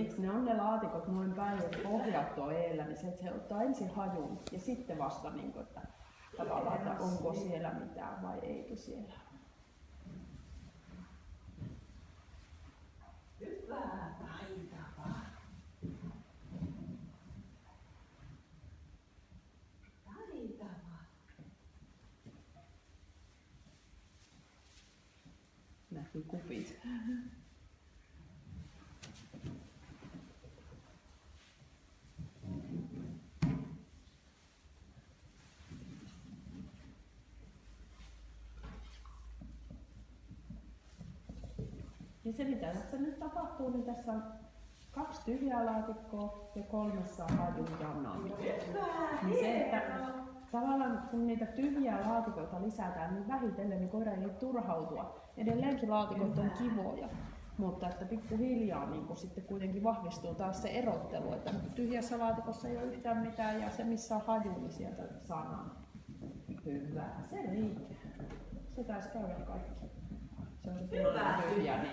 siksi ne on ne laatikot noin päin, jos pohjat on eellä, niin se ottaa ensin hajun ja sitten vasta, niin kuin, että tavallaan, että onko siellä mitään vai eikö siellä. Hyvää taitavaa. Taitavaa. Näkyy kupit. Ja se mitä tässä nyt tapahtuu, niin tässä on 2 tyhjää laatikkoa ja 3 saa hajun janaa. Niin se, että tavallaan kun niitä tyhjiä laatikoita lisätään, niin vähitellen niin koira ei turhautua. Edelleenkin laatikot on kivoja, mutta että pikkuhiljaa niin sitten kuitenkin vahvistuu taas se erottelu, että tyhjässä laatikossa ei ole yhtään mitään ja se missä on haju, niin sieltä saadaan hyvää. Se riittää. Se taisi käydä kaikki. Se on se tyhjä.